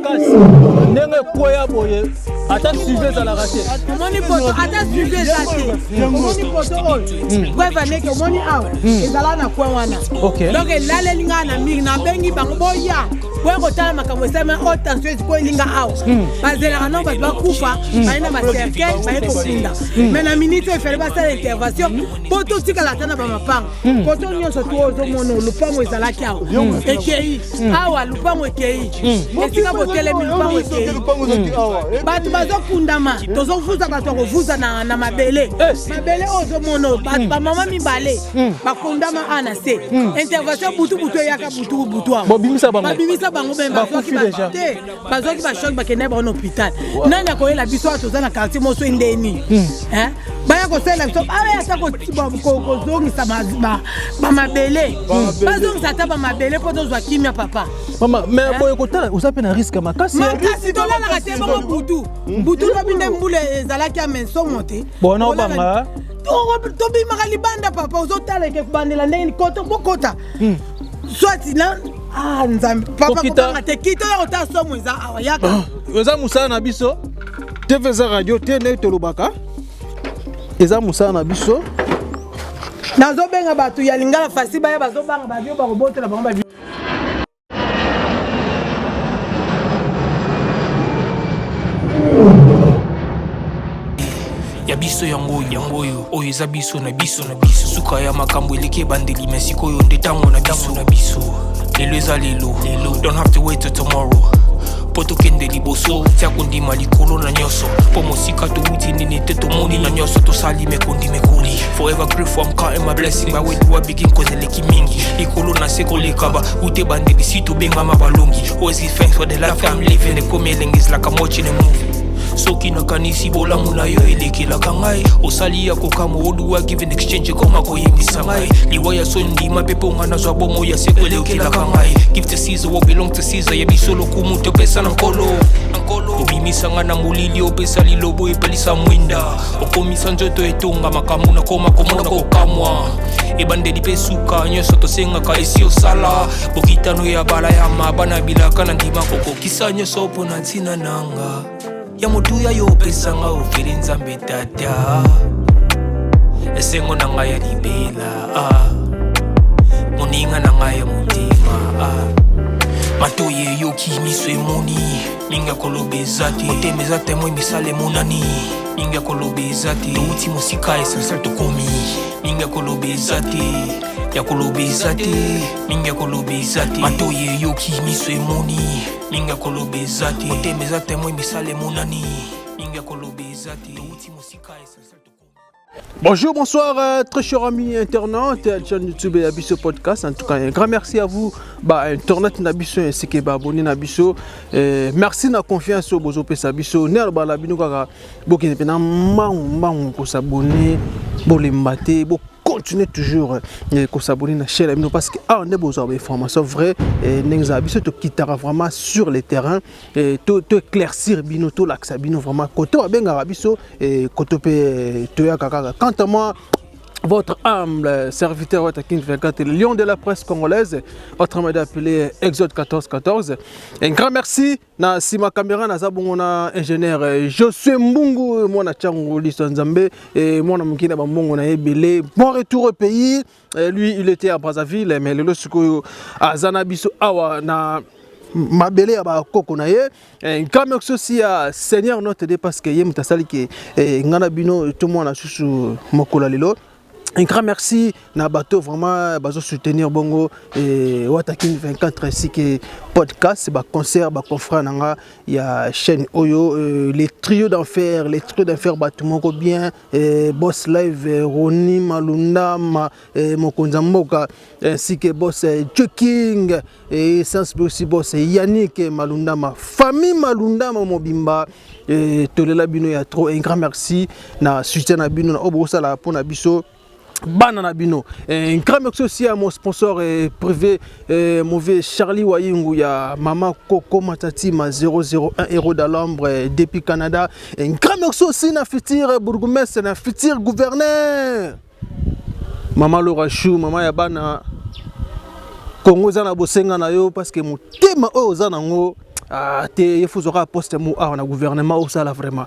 makasi ndenge koya boye ata sujet za la raté moni poto ata sujet za te moni poto oyo kwa vaneke moni awa ezala na kwa wana donc elale linga na mingi na bengi bango boya kwa kotala makambo sema o tension ko linga awa bazela na ba bakufa baina ba cercle ba ko kunda mais na minute il fallait pas faire intervention poto tika la tana ba mapanga poto nyonso to ozo mono lupango ezala ki awa ekei awa lupango ekei esika botele mi lupango ekei batu bazokundama tozovuza bato kovuza na mabele mabele ozo mono ba mama mibale bakundama ana se intervention butu yaka butu bobimisa bango bemba bazoki ba choc bakene ba hôpital nanya ko ela biso atoza na quartier moso ndeni baya ko sela biso aya ta ko zongisa ba mabele bazongisa ta ba mabele po tozwa kimia papa mama mais boye kotala usape na risque makasi tola na kate ba butu no binde mbule ezalaki amenso monte bona obanga to bimaka libanda papa ozotala ke kubandela ndeni koto bokota soit na nzambe papa ko te kito ya ota somo za awayaka eza musana na biso TV za radio te ne tolobaka eza musana na biso nazo benga batu ya lingala fasi baya bazo banga babio ba robotela bango ba ya biso yango oyo eza biso na biso suka ya makambo eleke bandeli mesiko oyo nde tango na biso lelo eza lelo don't have to wait till tomorrow poto kende liboso tia kondima likolo na nyonso po mosika touti nini te tomoni na nyonso tosali mekondi mekoli forever grateful I'm counting my blessing my way do I begin cause eleki mingi likolo na seko lekaba ute bandeli si tobengama balongi always give thanks for the life I'm living the coming is like I'm watching a movie soki nakanisi bolamu na yo elekelaka ngai osali ya kokamo oluwa give in exchange koma koyebisa ngai liwa ya sondima mpe mpo nga nazwa bomo ya seko elekelaka ngai give to Caesar what belong to Caesar yebiso lokumu topesa na nkolo obimisa nga na molili opesa lilobo epelisa mwinda okomisa nzoto etonga makambo nakoma komona kokamwa ebandeli mpe suka nyonso tosengaka esi osala bokitano ya bala ya mabana bilaka na ndima kokokisa nyonso mpo na ntina nanga ya motuya yo pesanga ofeli nzambe tata esengo na ngai ya libela moninga na ngai ya motima matoye yoki miso emoni minga koloba eza te motema eza temo emisala emonani minga koloba eza te touti mosika essentiel tokomi minga koloba eza te ya koloba eza te minga koloba eza te matoye yoki miso emoni minga koloba eza te motema eza temo emisala emonani minga koloba eza te touti mosika essentiel tokomi. Bonjour, bonsoir, très chers amis internautes, chaîne YouTube et Abisso Podcast. En tout cas, un grand merci à vous, Internet Nabisso ainsi que abonné Nabisso. Merci de la confiance au Bozo Pesabisso. Nel Balabino Kaka, Bokine Pena, Mang, pour s'abonner, pour les mater, pour continuer toujours à s'abonner à la chaîne parce que on a besoin d'informations vraies et nous avons besoin de quitter vraiment sur le terrain et tout éclaircir bino tout l'axe bino vraiment côté bien arabiso et côté toya kaka. Quant à moi, votre humble serviteur, votre King 24, le lion de la presse congolaise, autrement appelé Exode 1414. Un grand merci na sima caméra na zabongona ingénieur Josué Mbungu, moi na Tchango Lisonzambe et moi na mukina bambongo na ebele. Bon retour au pays. Lui, il était à Brazzaville, mais le losuko à Zanabiso awa na mabele ya bakoko na ye. Un grand merci aussi à Seigneur notre Dieu parce que yem tasali ke ngana bino tout le monde a susu mokola lelo. Un grand merci na bateau vraiment bazo soutenir bongo et Watakin 24 ainsi que podcast ba concert ba confrère nanga ya chaîne Oyo les trios d'enfer batumoko bien boss live Roni Malunda Mokonza Mboka ainsi que boss Joking et sans aussi boss Yannick Malunda ma famille Malunda Mobimba et tolela bino ya trop un grand merci na soutien na bino na obosa la pona biso Banana Bino. Un grand merci aussi à mon sponsor privé, mauvais Charlie Wayingu, ya Mama Coco Matati, ma 001 héros d'Alambre depuis Canada. Un grand merci aussi à futur bourgmestre, à futur gouverneur. Maman Laura Chou, Maman Yabana. Congo Zana Bosenga na yo parce que mon thème o Zanango. il faut aura poste dans le gouvernement ou ça là vraiment.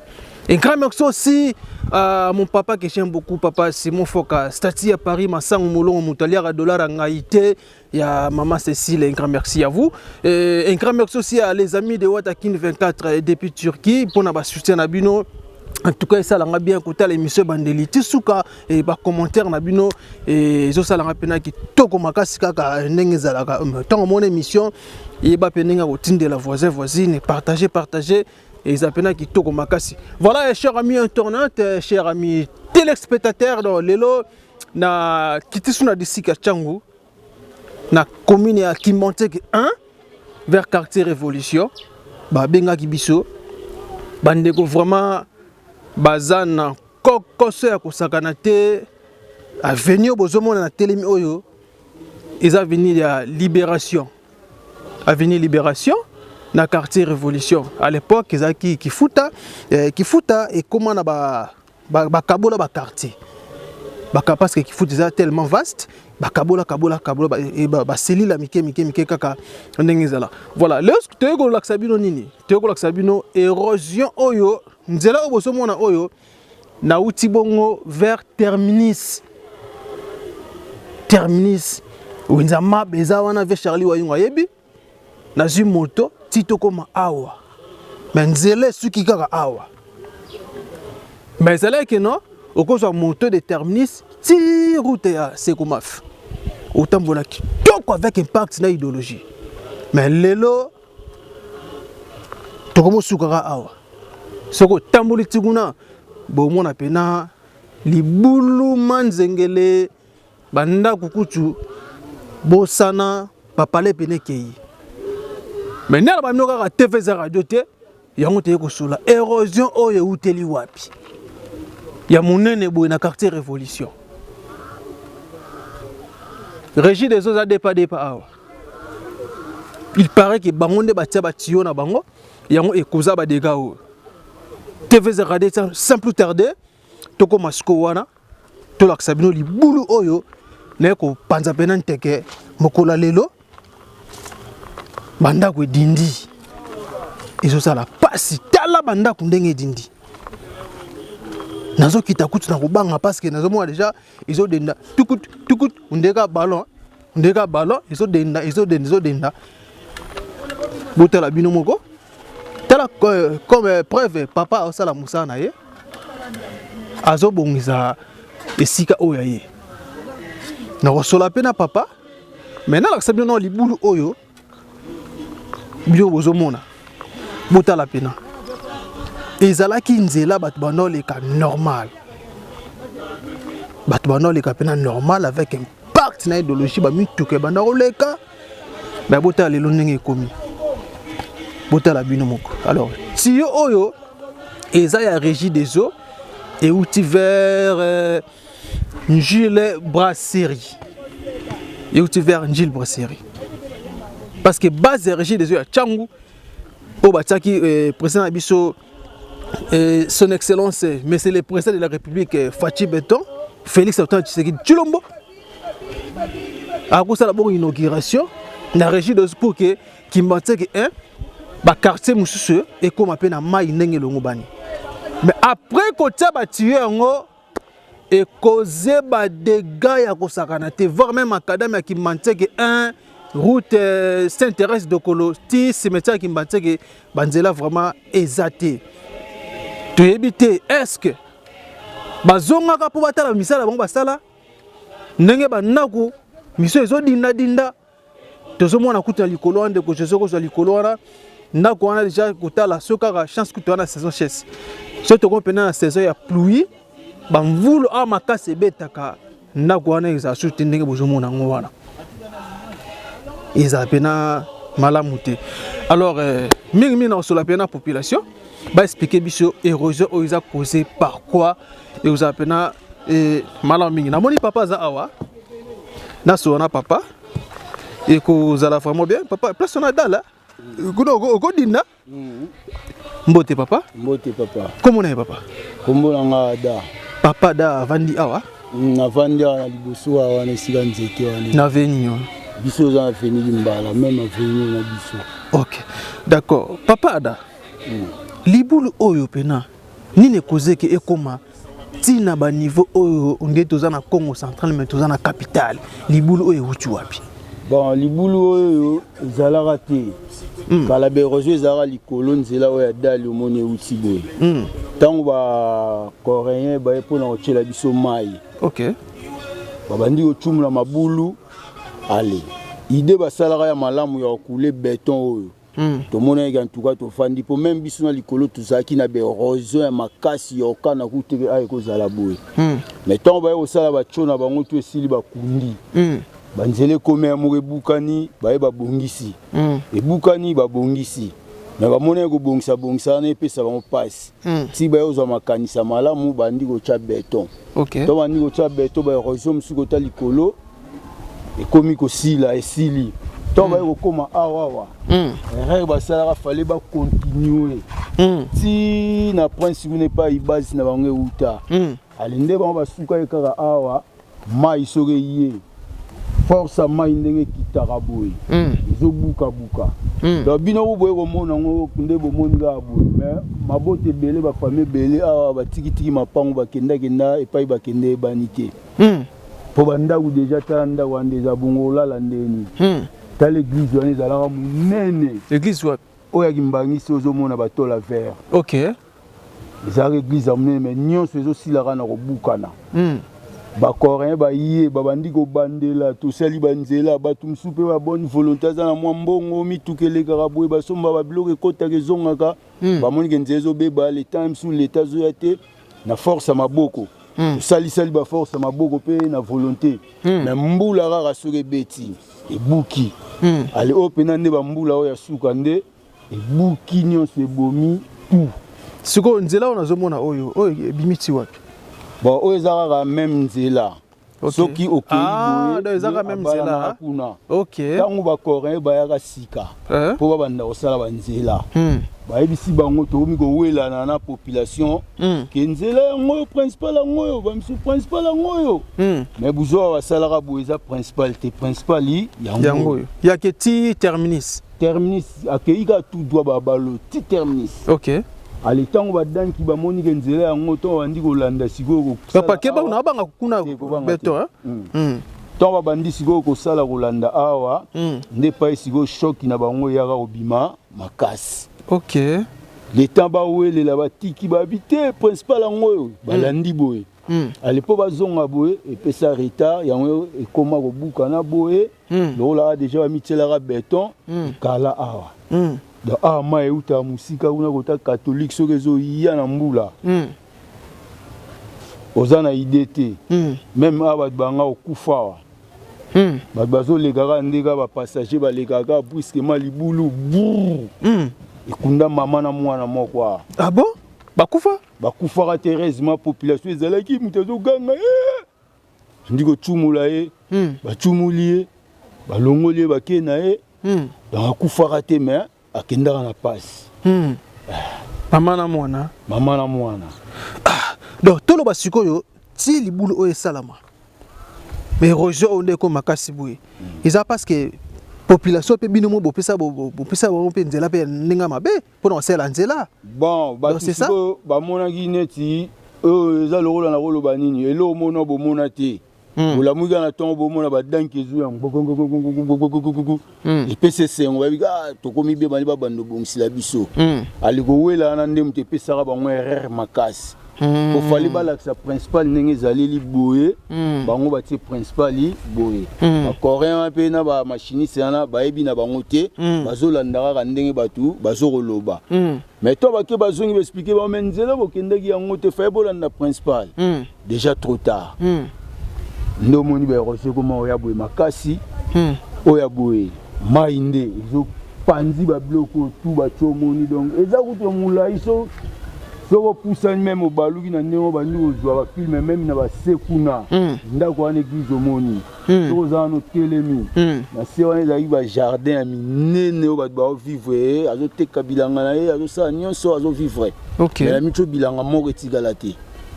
Un grand merci aussi à mon papa que j'aime beaucoup, papa Simon Foka, Stati à Paris, Massang Moulon, Moutaliar à dollar en Haïti, il y a maman Cécile, un grand merci à vous. Un grand merci aussi à les amis de Watakin 24 depuis Turquie pour nous soutenir à Bino. En tout cas, ça l'a bien écouté l'émission Bandeli Tisuka et par commentaire na bino et ça l'a pena qui toko makasi kaka ndenge zalaka tant mon émission et ba penenga otinde la voisine partager et ça pena qui toko makasi. Voilà, chers amis internautes, chers amis téléspectateurs dans lelo na kitisuna disika changu na commune ya Kimanteke 1 vers quartier Révolution ba benga kibiso bandeko vraiment bazana kokoso ya kosakana te avenir bozomona na telemi oyo ils avenir ya libération avenir libération na quartier Révolution à l'époque ezaki kifuta et comment na ba kabola ba quartier parce que kifuta est tellement vaste ba kabola et ba cellule la mike kaka ndenge zala voilà lorsque tu ego laksabino nini tu ego laksabino érosion oyo nzela oboso mona oyo na uti bongo vers terminus winzama beza wana ve Charlie wayunga yebi na zi moto tito koma awa menzele suki kaka awa mais c'est que non okozo moto de terminus ti route ya Sekomaf autant bona ki toko avec impact na idéologie mais lelo tokomo sukara awa soko tamboli tiguna bomona pena libulu manzengele banda kukutu bosana papale pene kei mais nala ba minoka ka TV za radio te yango te ko sula érosion oyo uteli wapi ya monene boye na quartier Révolution Régie des eaux a dépa awa il paraît que bangonde batia batio na bango yango ekoza ba dégâts o TV za radio sans plus tarder toko masko wana to la sabino libulu oyo na ko panza pena nteke mokola lelo banda ko dindi izo sala pasi tala banda ko ndenge dindi nazo kita kutu na kubanga parce que nazo moi déjà izo denda tukut ndeka ballon izo denda botala bino moko tala comme preuve papa osala musana ye azo bongisa esika oyo ye na kosola pena papa maintenant la sabino no libulu oyo bio bozomona botala pena ezalaki nzela bato banoleka normal bato banoleka pena normal avec impact na idéologie bamituke banda koleka mais botala lelo ndenge ekomi botala bino moko alors tiyo oyo eza ya Régie des eaux et outi vers Njile Brasserie et outi vers Njile Brasserie parce que base de Régie des eaux ya Tchangu o bataki président biso son excellence monsieur le président de la République Fachi Beton Félix Antoine Tshisekedi Tshilombo a kosala bongo inauguration na Régie des eaux pour que Kimanteke 1 ba quartier mususu et comme appelle na mai ndenge longo bani mais après kotia ba tuer ngo et causer ba dégâts ya kosakana te voire même académie qui Kimanteke 1 route s'intéresse de Koloti cimetière qui Kimanteke banzela vraiment exaté to éviter est-ce que bazonga ka po batala misala bango basala ndenge banako miso ezo dinda tozo mona kuta likolo ande ko jezo ko za likolo wana ndako wana déjà kotala sokaka chance kuta wana saison chasse surtout ko pena na saison ya pluie bamvulu a makase betaka ndako wana eza surtout ndenge bozo mona ngo wana eza pena malamu te alors mingi na sur la pena population ba expliquer biso érosion oiza causé par quoi et vous appena malamu mingi na moni papa za awa na sona papa et que vous allez vraiment bien papa place on a dala go dinda mbote papa comment on est papa kombo nga da papa da vandi awa na vandi na liboso awa na sika nzete wana na veni biso za fini limbala même aveni na biso Ok, d'accord. Papa Ada, libulu oyo pena, nini koze ke ekoma tina ba niveau oyo onde toza na Congo central mais toza na capitale. Libulu oyo wuti wapi? Bon, libulu oyo ezalaka te. Kala berozo ezalaka likolo nzela oyo adali omoni wuti boye. Tango ba coréen ba epona kochela biso mai. Ok. Babandi kotumula mabulu ale. Ide basalaka ya malamu ya couler béton oyo. To mona en tout cas to fandi po même biso na likolo tuzaki na berozo ya makasi ya okana kuteke ay ko zala boye. Mais tant ba yo sala ba chona bango to esili ba kundi. Banzele kome ya mukebukani ba ba bongisi. Ebukani ba bongisi. Mais ba mona ko bongisa bongisa na epesa bango passe. Si ba yo zo makanisa malamu bandi ko cha béton. Ok. To bandi ko cha béton ba erozo msuko ta likolo. Ekomi ko sila esili. Tant ba yo koma awawa. Ba sala fallait ba continuer. Si na prince vous n'est pas ibasi na bango uta. Alinde ba ba suka ekaka awa mai soge yé. Force à mai ndenge kitaka boy. Zo buka buka. Donc bino bo boye ko mona ngo kunde bo moninga boy. Mais mabote belé ba famille belé awa ba tiki mapango ba kenda kenda et pas ba kende banité. Po banda ou déjà tanda wande za bongola la ndeni. Dans l'église, on est allé à Mounene. L'église où? Oya Gimbangui, c'est aux hommes, on a bateau la verre. Ok. Les l'église à Mounene, mais Nyon, c'est aussi la rana au Boukana. Ba Coréen, ba Yé, ba Bandigo Bandela, tout ça, Libanzela, ba tout soupe, ba bonne volonté, ça na mwambongo, mi tout que les caraboués, ba somba, ba bloqué, kota, rezongaka, ba moni genzezo, beba, les temps sous l'état zoyate, na force à ma boko. Sali ba force à ma boko, pe na volonté. Mais mboula rara sur les bêtis. Et bouki. Allez, openande bamboula oya sukande. Et bouki nyon se bomi tout. Siko nzela on a zomona oyo. Oyo bimiti wapi? Bon, oyo zara même nzela. Soki okei boye. Ah, zara même nzela. Ok. Tango ba coréen ba yaka sika. Po ba banda osala ba nzela. Ba ebisi bango to mi ko wela na population. Ke nzela ngoyo principal ngoyo, ba msu principal ngoyo. Mais buzo wa salaka boeza principal te principal yi yango. Ya ke ti terminus. Terminus akeika tout doit ba balo ti terminus. Ok. Ali tango badan ki ba moni ke nzela yango to wandi ko landa siko ko. Papa ke ba na banga kuna beto hein. Tant bandi siko ko sala ko landa awa nde pa siko choc na bango yaka obima makasi. Ok. Les temps ba wele la batiki ba habité principal ngoyo balandi boye. À l'époque ba zonga boye et pe ça retard yango e koma ko buka na boye. Lo la déjà mitela ra béton kala awa. Donc ah ma euta musika una kota catholique so rezo ya na mbula. Ozana idete. Même aba banga okufa. Bazo legara ndega ba passager ba legaka brusquement libulu. Ikunda mama na mwana moko. Ah bon? Bakufa? Bakufa Thérèse ma population ezalaki mutezo ganga. Ndiko tumula e. Ba tumulie. Ba longolie ba kena e. Ba kufa te mais akendaka na passe. Mama na mwana. Mama na mwana. Ah, donc tolo basikoyo ti libulu o esalama. Mais rojo onde ko makasi boye. Eza parce que population pe binomo bopesa bopesa pe nzela pe ninga mabe pour sela nzela. Bon, ba siko ba mona gineti eza lokola na rolo banini elo mona bo mona te. Ola muga na tongo bo mona ba danki zu yang et PCC on va biga to komi be bani ba bando bongsila biso. Ali go wela na ndem te pesa ba mo erreur makasi. Au fallait la principale n'est zaleli boye bango bati principal boye ba coréen pe na ba machiniste na ba ebi na bango te bazolandaka ndenge batu bazokoloba mais to ba ke bazongi expliquer ba menzela bo kendaki yango te fa bolanda principal déjà trop tard ndo moni ba rose comment oya boye makasi oya boye mainde zo panzi ba bloko tout ba chomoni donc eza kuto mulai so so poussane même au baluki na ndemo bandi ozwa ba film même na ba sekuna ndako wana église omoni so za no telemi na se wana za ba jardin ya minene o ba vivre azo teka bilanga na ye azo sa nyonso azo vivre. OK. Mais la micho bilanga moko etigala te.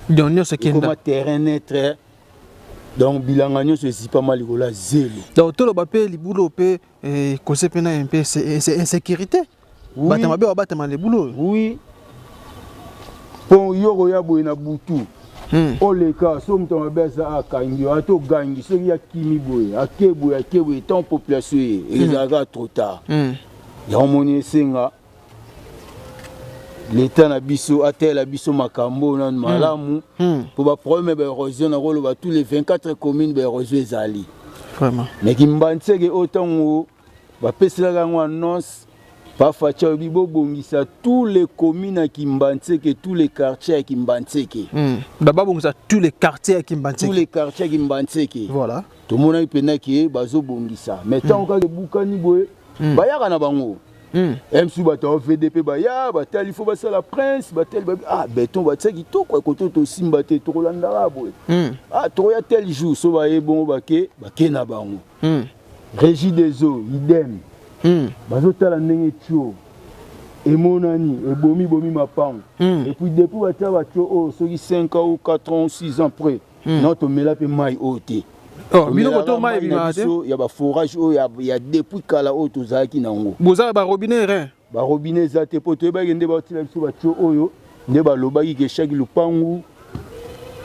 Donc nyonso kenda comme terrain net Donc bilanga nyonso esi pas mal la zéro. Donc tout le bapé les boulots pe conseil pena un peu c'est insécurité. Oui. Batama be batama les boulots. Oui. Pon yoko ya boye na butu. Oleka so mto mabeza akangi ato gangi so ya kimi boye akeboye tant population ezaka trop tard. Ya omoni senga l'état na biso atela biso makambo na malamu pour ba problème ba érosion na rolo ba tous les 24 communes ba érosion ezali. Vraiment. Mais kimbantseke autant ba pesela ngwa annonce pa facha bibo bongisa tous les communes à Kimbantseke, tous les quartiers à Kimbantseke. Baba bongisa tous les quartiers à Kimbantseke. Tous les quartiers à Kimbantseke. Voilà. Tout le monde a pena qui bazo bongisa. Mais tant que bukani boye, bayaka na bango. MC bata VDP baya, batal il faut basa la prince, batal béton batsaki to quoi koto to simba te to landara boye. To ya tel jour so ba bon bake na bango. Régie des eaux, idem. Bazotala ndenge tio emonani ebomi mapango et puis depuis batia batio oh soki 5 ans ou 4 ans ou 6 ans après notre mela pe mai oté oh bino koto mai bimate ya ba forage oh ya depuis kala o tozaki nango boza ba robinet rien ba robinet za te poto ba ngende batila biso batio oyo nde ba lobaki ke chaque lupangu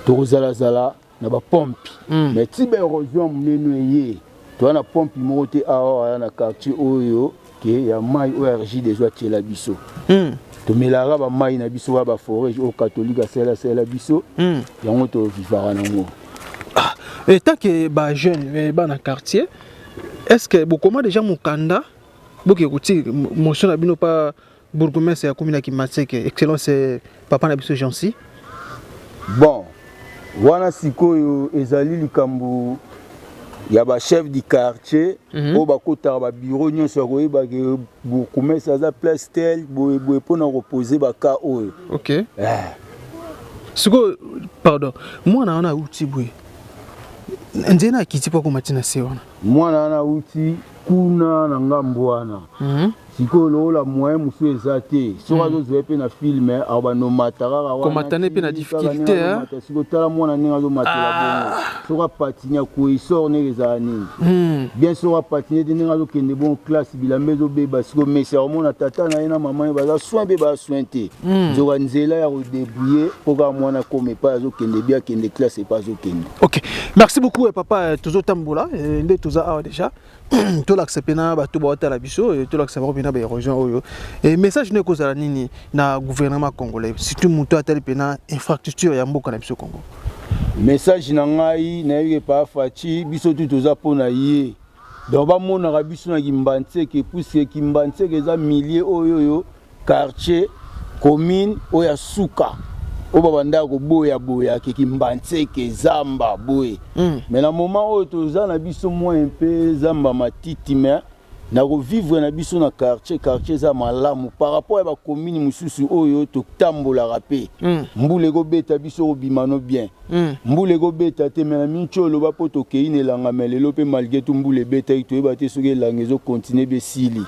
tozala zala na ba pompe mais tibe érosion muneno yé toi na pompe moté a na quartier oyo ke ya mai ORG des oies la biso to melara ba mai na biso ba forage au catholique sela biso yango to vivara na ngo et tant que ba jeune ba na quartier est-ce que beaucoup déjà mukanda boke kuti motion na bino pa bourgmestre ya commune ki Matseke excellence papa na biso Jansi bon wana sikoyo ezali likambo ya ba chef du quartier o ba kota ba bureau nyonso ko ba ke bourgmestre za place tel boye pona reposer ba ka oyo OK siko pardon mwana wana uti boye ndena kiti pa ko matina se wana mwana na uti kuna na ngambo wana siko lola moyen musu ezate so azo zepe na film aba no matara wana komatane pe na difficulté siko tala mwana ninga zo matela bongo so patinya ko isor ne ezani bien so patinya de ninga zo kende bon classe bilambezo beba siko mesi mona tata na ina mama ba za soin be ba sointe zo nzela ya redébrouiller pour ka mwana comme pas zo kende bien kende classe et pas zo kende. OK, merci beaucoup papa tozo tambola nde toza awa déjà to l'accepter na ba to ba la biso to l'accepter na ba érosion oyo et message ne kozala nini na gouvernement congolais surtout muto atali pena infrastructure ya mboka na biso Congo. Message na ngai na yeke pa fachi biso tu toza pona ye donc ba mona ka biso na Kimbantseke puisque Kimbantseke eza milliers oyo quartier commune oya suka oba banda ko boya ke Kimbantseke zamba boye mais na moment oyo toza na biso moins un peu zamba matiti mais na revivre na biso na quartier za malamu par rapport à ba commune mususu oyo to tambola rapé mbule go beta biso ko bimano bien mbule go beta te mais na mincho lo ba poto ke inelanga melelo pe malgré tout mbule beta ito eba te soki langezo continuer besili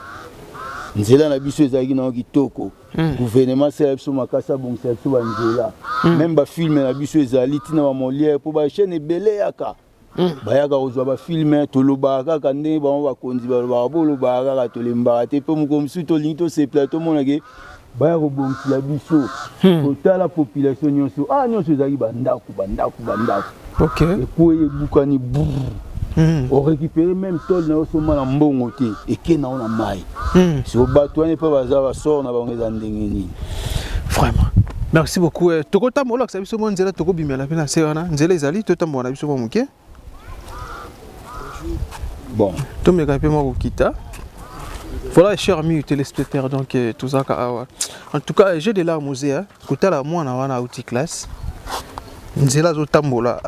nzela na biso ezaki na kitoko gouvernement c'est biso makasa bon c'est biso banzela même ba film na biso ezali tina ba Molière pour ba chaîne belé yaka bayaka ozwa ba film to lobaka kande ba bakonzi ba bolobaka ka to lembaka te pe mukomsu to lingi to se plateau monake baya ko bonki la biso to la population nyonso nyonso ezali bandako OK et pour ebukani on récupère même tol na osoma na mbongo te eke na ona mai so bato ne pas baza ba sort na bango za ndengeni vraiment. Merci beaucoup toko tamola ka biso monzela toko bimela pena se wana nzela ezali to tamola biso ba muke bon to meka pe mo kita. Voilà chers amis téléspectateurs donc tout ça en tout cas j'ai de larmes aux yeux kota la mwana wana outi classe nzela zo tambola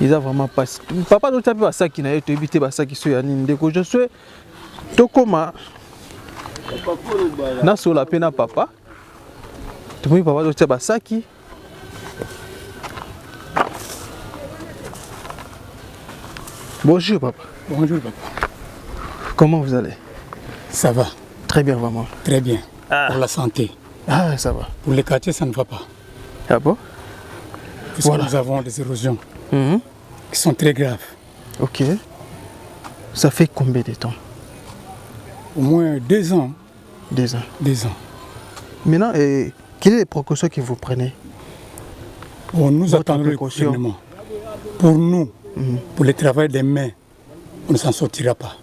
ils ont vraiment passé papa do taper basaki na yeto ebité basaki so ya nini ndeko je suis to koma na so la pena papa to moi papa do taper basaki bonjour papa. Bonjour papa. Comment vous allez? Ça va. Très bien vraiment. Très bien. Pour la santé. Ah ça va. Pour les quartiers ça ne va pas. Ah bon? puisque nous avons des érosions qui sont très graves. Ok. Ça fait combien de temps? Au moins 2 ans. 2 ans. 2 ans. Maintenant, quelles sont les précautions que vous prenez? Bon, nous attendons le gouvernement. Pour nous, pour le travail des mains, on ne s'en sortira pas.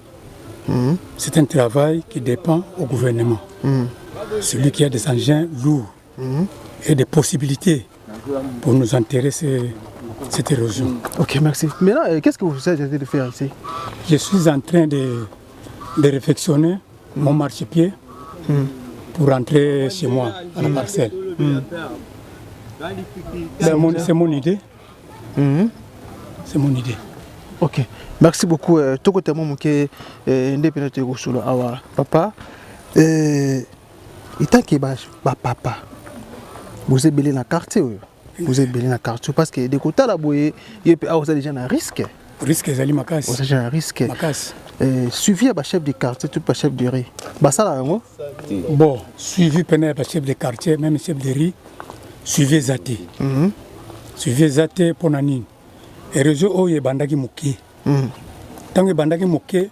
C'est un travail qui dépend au gouvernement. Celui qui a des engins lourds et des possibilités pour nous enterrer cette érosion. Ok, merci. Maintenant, qu'est-ce que vous essayez de faire ici? Je suis en train de réfectionner mon marchepied pour rentrer chez moi, à la parcelle. C'est mon idée. C'est mon idée. Ok, merci beaucoup. Tout côté mon que indépendant solo awa papa. Il tant que papa. Vous êtes belé dans le quartier. Vous êtes belé dans le quartier parce que des côtés là, vous avez déjà un risque. Risque est makas. Vous avez déjà un risque. Makas. Suivi à chef de quartier, tout pas chef de riz. Bah ça là, moi. Bon, suivi par chef de quartier, même chef de riz. Suivi Zate. Suivi Zate pour Nanine. Et réseau où il y a bandagi mouké. Tant que bandagi mouké,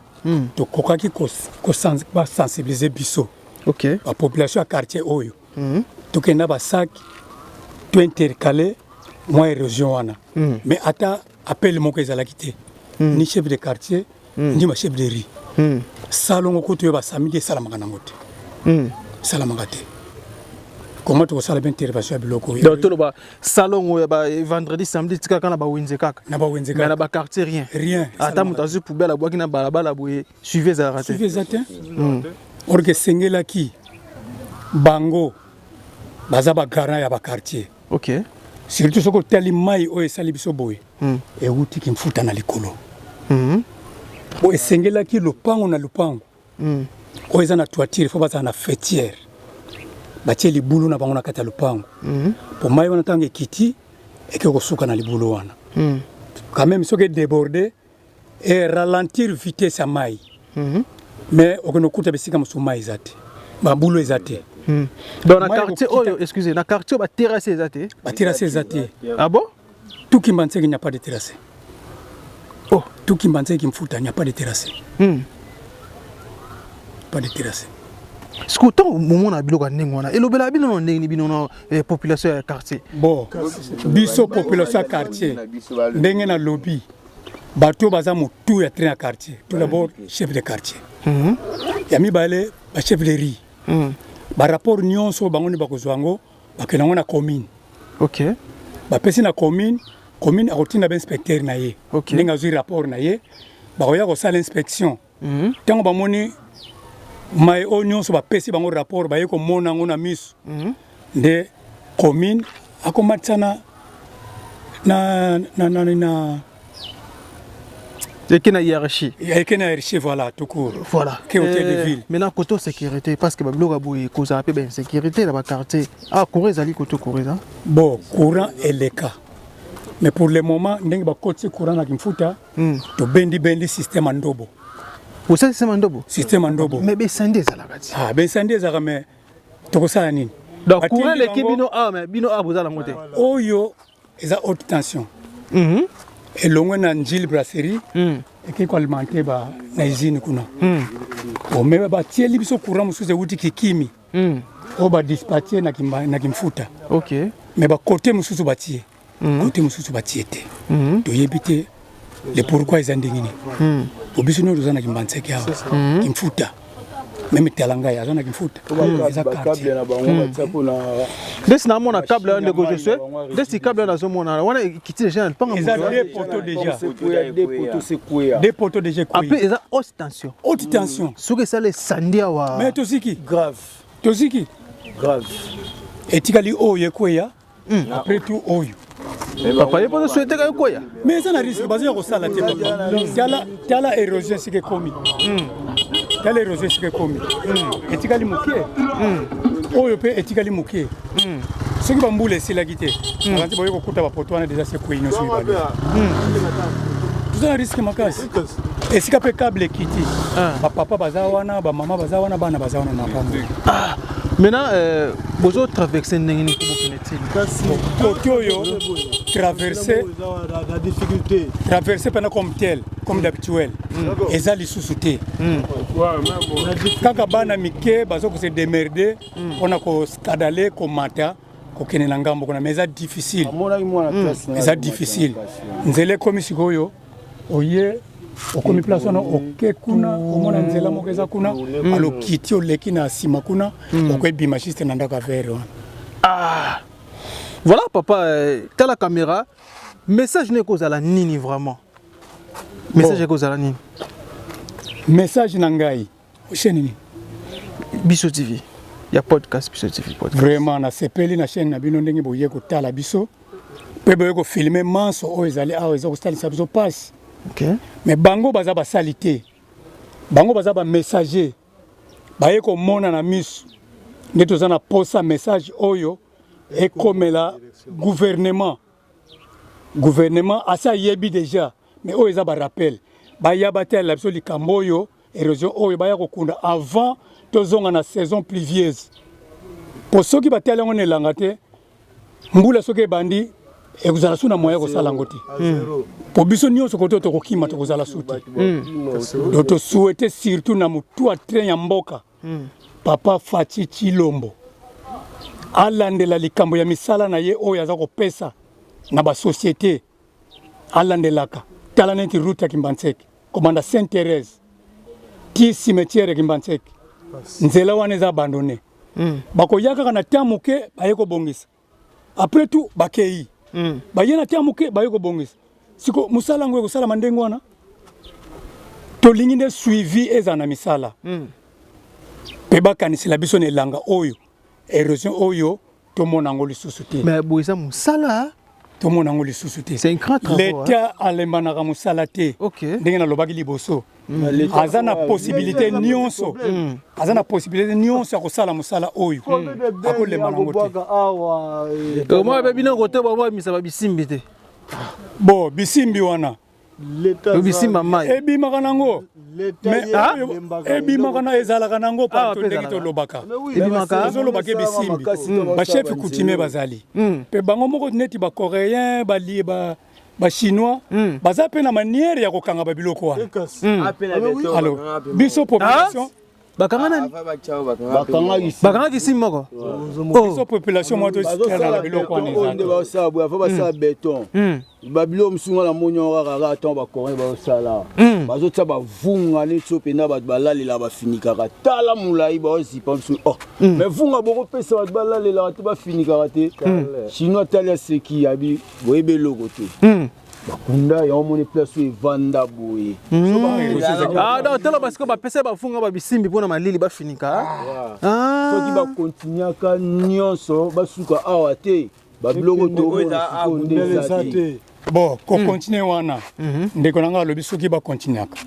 to kokaki ko sensibiliser biso. Ok. La population à quartier oyo. To kena ba sac to intercalé moi région wana. Mais ata appel mon que zala quitté. Ni chef de quartier, ni ma chef de riz. Salon ko to ba samedi salamaka nangote. Salamaka. Comment tu as bien intervention à Biloko? Donc, tout le salon, vendredi, samedi, tu as un winze kaka. Mais na ba quartier rien. Rien. Attends, tu as poubelle à boire qui na balabala boue. Suivez ça raté. Suivez ça. Orgue sengela ki bango bazaba garant ya ba quartier. OK. Surtout ce que teli mai o esali biso boy. E wuti ki mfuta na likolo. O sengela ki lopango na lopango. O eza na toiture faut baza na fêtière. Batie libulu na bango na kata lupango. Pour mai wana tangue kiti et que kosuka na libulu wana. Quand même ce qui est débordé et ralentir vitesse à mai. Mais on ne coûte pas si comme sous mai zate. Ba bulu ezate. Dans la quartier excusez, la quartier ba terrasse ezate. Ba terrasse ezate. Ah bon? Tout qui m'en sait qu'il n'y a pas de terrasse. Oh, tout qui m'en sait qu'il me fout, il n'y a pas de terrasse. Pas de terrasse. Est-ce que tant au moment na biloko ndengwana et lobela bino ndenge bino na population ya quartier. Bon, biso population quartier. Ndenge na lobby. Bato baza mutu ya train à quartier. Tout d'abord chef de quartier. Yami balé ba chef de riz. Ba rapport nyonso bangoni bakozwango bakenango na commune. OK. Ba pesi na commune a rotina ba inspecteur na ye. Ndenge azu rapport na ye. Ba koya ko sala inspection. Tango ba moni mai onion so ba pesi bango rapport ba yeko mona ngona miso de commune akomatana na Ekena hiérarchie. Ekena hiérarchie voilà tout court. Voilà. Que hôtel de ville. Maintenant côté sécurité parce que bablo gaboui cause appel ben sécurité dans le quartier. Ah courir zali côté courir ça. Bon, courant est le cas. Mais pour le moment ndenge ba côté courant na kimfuta to bendi système ndobo. Vous savez c'est mandobo. Système ndobo. Mais ben sandé ça la kati. Ah ben sandé ça mais to ça nini. Donc courant l'équipe bino a vous la monter. Oyo eza haute tension. Et l'on a une brasserie et qui est alimenté par la usine. On met ba tieli biso courant musu ze wuti kikimi. On va dispatcher na kimfuta. OK. Mais ba côté musu ba tie. Côté musu ba tiete. To yebite le pourquoi ils andingini. Obiso no rozana kimbanseke awa. Kimfuta. Même telanga ya zona kimfuta. Eza câble na bango tsapona. Des na mona câble de go je sais. Des câble na zo mona wana kiti déjà pas ngam. Eza deux poteaux déjà. Des poteaux déjà. Après eza haute tension. Haute tension. Soki ça les sandia wa. Mais tosiki grave. Tosiki grave. Et tikali oyo kweya. Après tout oyo. Papa il peut souhaiter que quoi. Mais ça n'a risque basé ko sala te papa. Tala érosion c'est que commis. Tala érosion c'est que commis. Et tikali mukie. Oyo pe etikali mukie. Ce qui va mbouler c'est la guité. Quand tu vois ko kuta ba poto wana déjà c'est quoi ino so ibalo. Tout ça risque makasi. Et si capé câble kiti. Ba papa bazawana, ba maman bazawana, bana bazawana na pamba. Maintenant, vous autres traversez n'engini pour vous connaître. Côté oyo, traverser la difficulté. Traverser pendant comme tel, comme d'habituel. Et ça, les sous-soutés. Quand Kabana Mike, bazo ko se démerder, on a ko scadaler, ko mata, ko kenenangambo, mais ça difficile. C'est difficile. Nzele komi sikoyo, oye, okomi place on oke kuna, omona nzela mokeza kuna, alo kiti oleki na sima kuna, okwe bimachiste nandaka vero. Ah. Voilà papa, t'as la caméra. Message n'est qu'aux ala nini vraiment. Message n'est qu'aux ala nini. Message nangai. Chaîne Bisso TV. Il y a podcast Bisso TV podcast. Vraiment na sepeli na chaîne na bino ndenge boye ko tala biso. Pe boye ko filmer manso o ezali a ezo ko stalisa biso passe. OK. Mais bango baza ba salité. Bango baza ba messager. Baye ko mona na miso. Ndeto za na posa message oyo et comme la gouvernement asa yebi déjà mais oyo eza ba rappel ba yabate la biso likambo oyo érosion oyo ba ya kokunda avant tozonga na saison pluvieuse pour ceux qui batela ngo nelanga te mbula soki bandi et vous allez suna moya ko sala ngoti pour biso nyonso ko to kokima to kozala suti doto souhaiter surtout na mutu a train ya mboka papa Faci Chilombo alandela likambo ya misala na ye oyo aza kopesa na ba société alandelaka tala neti route ya Kimbantseke komanda Sainte-Thérèse ti cimetière ya Kimbantseke nzela wana eza abandonné bakoyaka na tamuke baye kobongisa après tout bakei baye na tamuke baye kobongisa siko musala ngo ekosala mandengo wana tolingi nde suivi eza na misala pe bakanisela biso na elanga oyo érosion oyo to monango lisusu te mais boisa musala to monango lisusu te c'est un grand travail l'état alemana ka musala te ndenge na lobaki liboso azana possibilité nyonso azana possibilité nyonso ya kosala musala oyo akolemba nango te moi bebi na kote ba misaba bisimbi te bon bisimbi wana bisimba mai ebimaka nango ebimaka na ezalaka nango partout ndenge tolobaka ezolobaka bisimbi bachef coutumier bazali mpe bango moko neti bacoréen balie bachinois baza mpe na manière ya kokanga babiloko wana alors biso population bakanga kisimbi moko biso population mwa tosala na biloko wana ezala béton babilo musunga na monyo kaka ata bakorin baosala bazotia bavunga neti opena bato balalela bafinikaka tala molai baozipa msu mais vunga bokopesa bato balalelaka te bafinikaka te chinois tali aseki yabi boyebe eloko te bakunda ya omoni place oyo evanda boye donc tala basiko bapesa bafunga babisimbi mpona malili bafinika soki bakontinuaka nyonso basuka awa te babiloko tomona siko nde eza te bon ko continue wana ndeko nanga alobi soki ba continuaka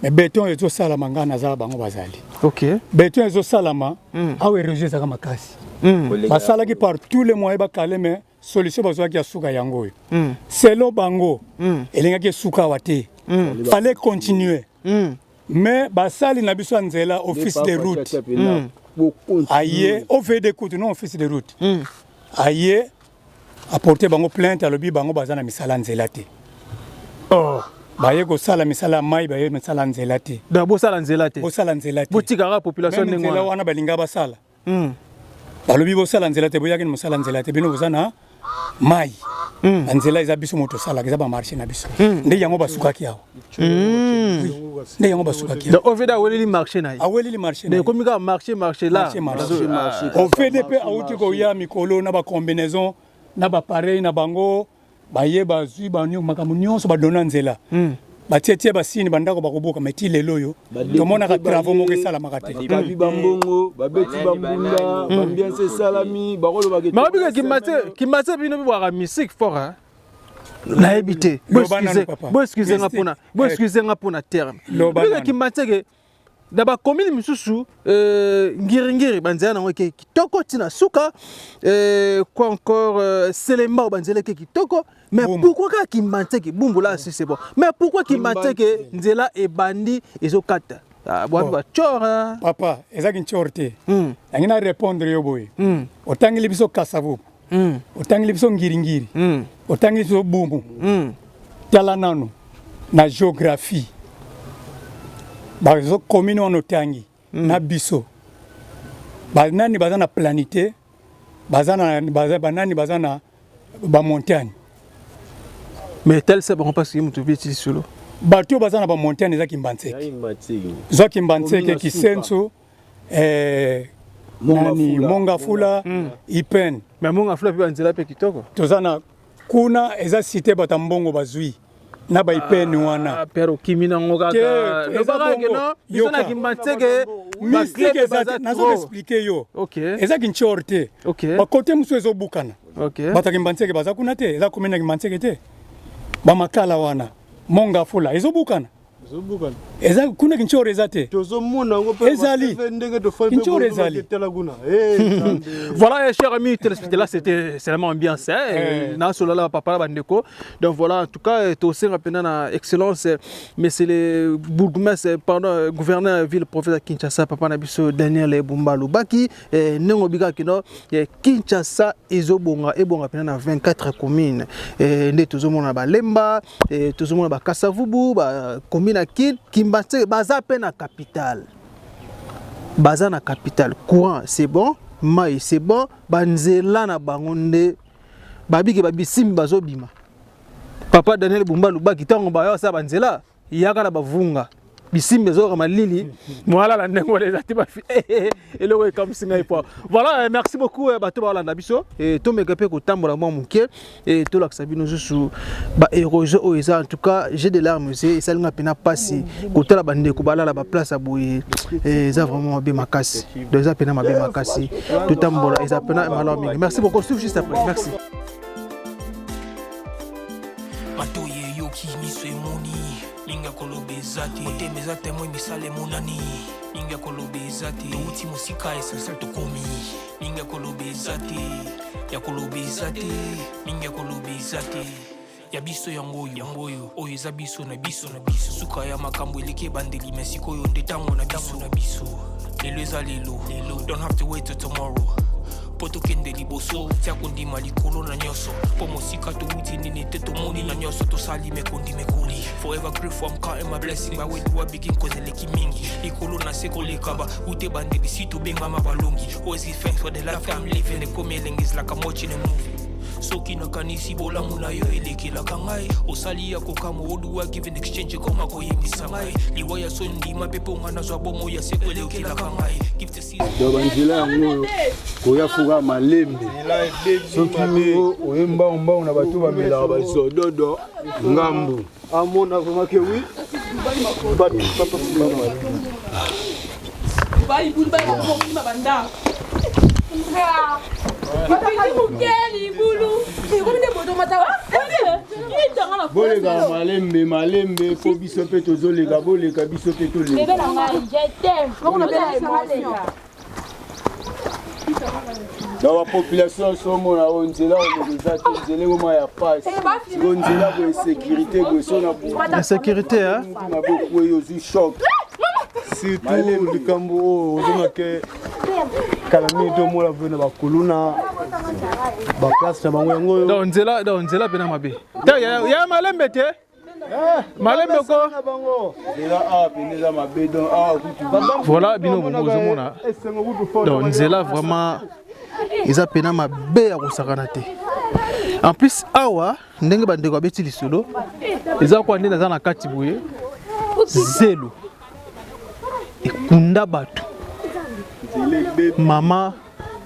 mais béton ezo salama nga nazala bango bazali OK béton ezo salama awe rejet zaka makasi basalaki par tous les moyens bakale mais solution bazwaki ya suka yango oyo selo bango elingaki suka wa te fallait continuer mais basali na biso nzela office de route aye OVD écoute non office de route aye apporter bango plainte alobi bango bazana misala nzela te baye ko sala misala mai baye misala nzela te bo sala nzela te botikaka population ndengo nzela wana balinga basala balobi bo sala nzela te boyaki musala nzela te bino bozana mai nzela eza biso moto sala eza ba marché na biso nde yango basukaki awo nde yango basukaki donc on veut aweli marché na aweli marché mais comme ka marché là on fait des peu auti ko ya mikolo na ba combinaison na ba pareil na bango baye bazwi banyo makambo nyonso badona nzela batietie basini bandako bakoboka meti lelo yo tomona ka travaux moko esala makate babi bambongo babeti bambunda bambiance salami bakolo bagete mabika kimate bino bibwaka musique fort hein na ebité bo excusez nga pona terme bika kimate ke daba commune misusu ngiri banzela nango ke kitoko tina suka quoi encore Selemba banzela ke kitoko mais pourquoi ka Kimbantseke bumbula c'est bon mais pourquoi Kimbantseke nzela e bandi ezokata bwa ba chora papa ezaki nchorte angina répondre yo boy otangi libiso kasavu otangi biso ngiri otangi biso bumu tala nano na géographie bazo commune on otangi na biso banani baza na planité banani baza na ba montagne mais tel c'est bon parce que mutu biti solo bato baza na ba montagne za kimbantseke za kimbantseke kisenso nani Mongafula Ipen mais Mongafula pe banzela pe kitoko tozana kuna eza cité batambongo bazui na ba Ipen wana pero kimina ngokaka eza no yona kimbantseke mystique eza nazo expliquer yo OK eza kinchorte OK ba côté muso ezo bukana OK bata kimbantseke baza kuna te eza komena kimbantseke te ba makala wana Mongafula ezo bukana eza kuna kinchore eza te tozomona ngo pe ezali ndenge to fa kinchore ezali voilà chers amis téléspectateurs, là c'était vraiment ambiance na solo la papa bandeko. Donc voilà, en tout cas to aussi rapena na excellence mais c'est le bourgmestre pardon gouverneur ville province Kinshasa papa na biso Daniel Bumbalu Baki nengo biga kino Kinshasa ezobonga ebonga pena na 24 communes nde tozomona ba Lemba tozomona ba Kasavubu ba commune Kid Kimbantseke baza pe na capitale baza na capitale courant c'est bon mai c'est bon banzela na bangonde babiki babisimbi bazobima papa Daniel Bumbalu Baki tango bayo sa banzela yaka na bavunga bisimbi zo malili voilà la ndengo les atiba et le comme singa ipo voilà merci beaucoup bato ba landa biso et to meka pe ko tambola mo muke et to la sabino zusu ba érosion o eza en tout cas j'ai de larmes et ça nga pena passer ko tala bande ko bala la ba place a boye et ça vraiment be makasi de ça pena mabe makasi to tambola et ça pena malami merci beaucoup suivre juste après merci matoye yoki miswe moni Ninga kolobe zati Oteme zate moi misale monani Ninga kolobe zati Uti musika esensel tokomi Ninga kolobe zati Ya kolobe zati Ninga kolobe zati Ya biso yangoyo Oyo eza biso na biso Suka ya makambo eleke bandeli Mesiko yo ndetango na biso Lelo eza lelo Don't have to wait till tomorrow Poto kende liboso Tia kondi malikolo na nyoso Po mosika to uti nini te to moni na nyoso To sali me kondi me kuli Forever grateful I'm counting my blessing Ba wedi wa begin koze leki mingi Likolo na seko lekaba Ute bande bisitu benga mabalongi Always give thanks for the life I'm living The komeleng is like I'm watching a movie Soki na kanisi bola muna yo eleki la kangai Osali ya kokamu oduwa give in exchange Koma koye misangai Liwa ya sondi mapepo ngana zwa bomo ya seko eleki la kangai Give the season Dobanjila yango koya fuga malembe Soki oyemba omba na batu bamela basododo ngambu amona komake wi Bye banda bolega malembe po biso pe tozolega bolega biso pe tolega dans la population somona onzela oneza nzela ngoma ya passe onzela bo sécurité bo sona la sécurité hein na beaucoup yo zu choc surtout likambo ozona ke kalami to mola vena bakuluna ba place na bango yango donc nzela pena mabe ya malembe te malembe ko voilà bino bozomona donc nzela vraiment eza pena mabe ya kosakana te en plus awa ndenge bandeko abeti lisolo eza kwa nde naza na kati boye zelo ekunda bato mama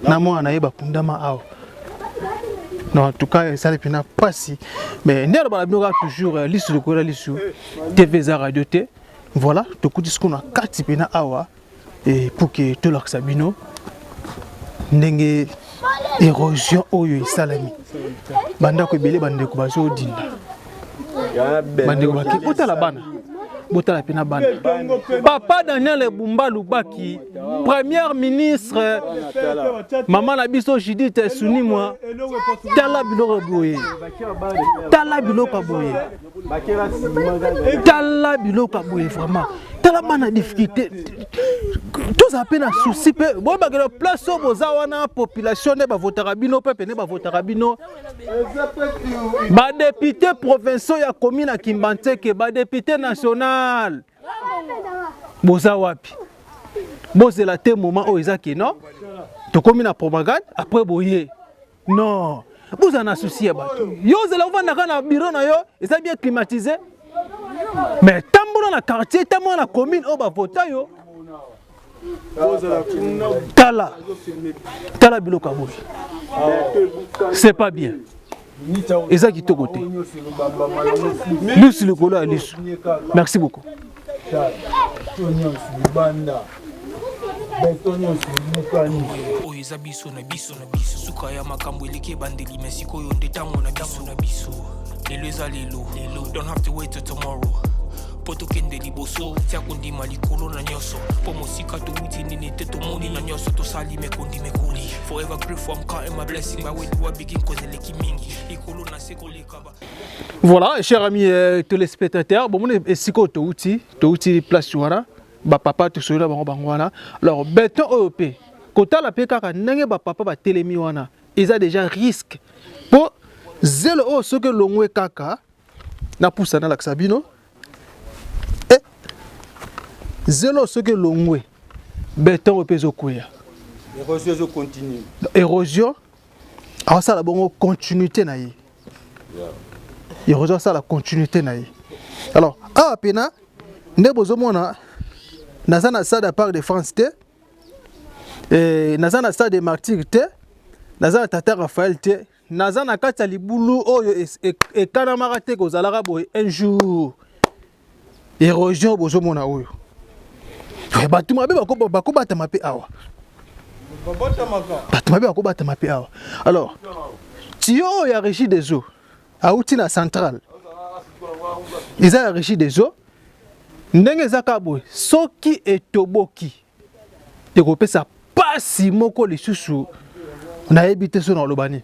na mwana na ye bakundama awa non en tout cas ça n'est pas passé mais n'est pas toujours lisu de quoi lisu TV za radio te voilà to kuti ce qu'on a quatre pena awa et pour que tout leur sabino ndenge érosion oyo salami banda ko belé bande ko bazo dinda bande ko baki otala bana botala pena bana papa Daniel Bumbalu Baki premier ministre maman la biso Judith Suni moi tala biloko boye tala biloko boye vraiment tala bana difficulté tous a peine souci pe bo ba ke place au boza wana population ne ba votera bino pe ne ba votera bino ba député provinciaux ya commune à Kimbanteke ba député national boza wapi bozela te moment o ezaki non to komi na propagande après boye non boza na souci ya bato yo zela vanda kana bureau na yo eza bien climatisé mais tambola na quartier tambola na commune o ba vota yo tala biloko boye c'est pas bien eza ki to côté lusu likolo ya lusu merci beaucoup oyo eza biso na biso suka ya makambo eleki ebandeli me sikoyo nde ntango na biso lelo eza lelo don't have to wait till tomorrow po tokende liboso tia kondima likolo na nyonso po mosika towuti nini te tomoni na nyonso tosali mekondi mekoli forever grateful I'm counting my blessing ba wedu begin cause eleki mingi likolo na se koleka ba. Voilà, chers amis téléspectateurs, bon mon esiko towuti place wana ba papa to sola bango wana alors beton OP kota la pe kaka ndenge ba papa ba telemi wana ils a déjà risque pour zelo o ce que longwe kaka na poussa na la sabino et zelo ce que longwe beton OP zokuya érosion continue érosion alors ça la bongo continuité na yi érosion ça la continuité na yi alors a pena nde bozomona naza na stade à part de France te naza na stade de Martyr te naza na Tata Raphaël te naza na kati ya libulu oyo ekanamaka te kozalaka boye un jour érosion bozomona oyo bato mabe bakobatama mpe awa bato mabe bakobatama mpe awa alors tiyo oyo ya régie des eaux auti na centrale eza ya régie des eaux ndenge ezaka boye soki etoboki ekopesa pasi moko lisusu nayebi te so na olobani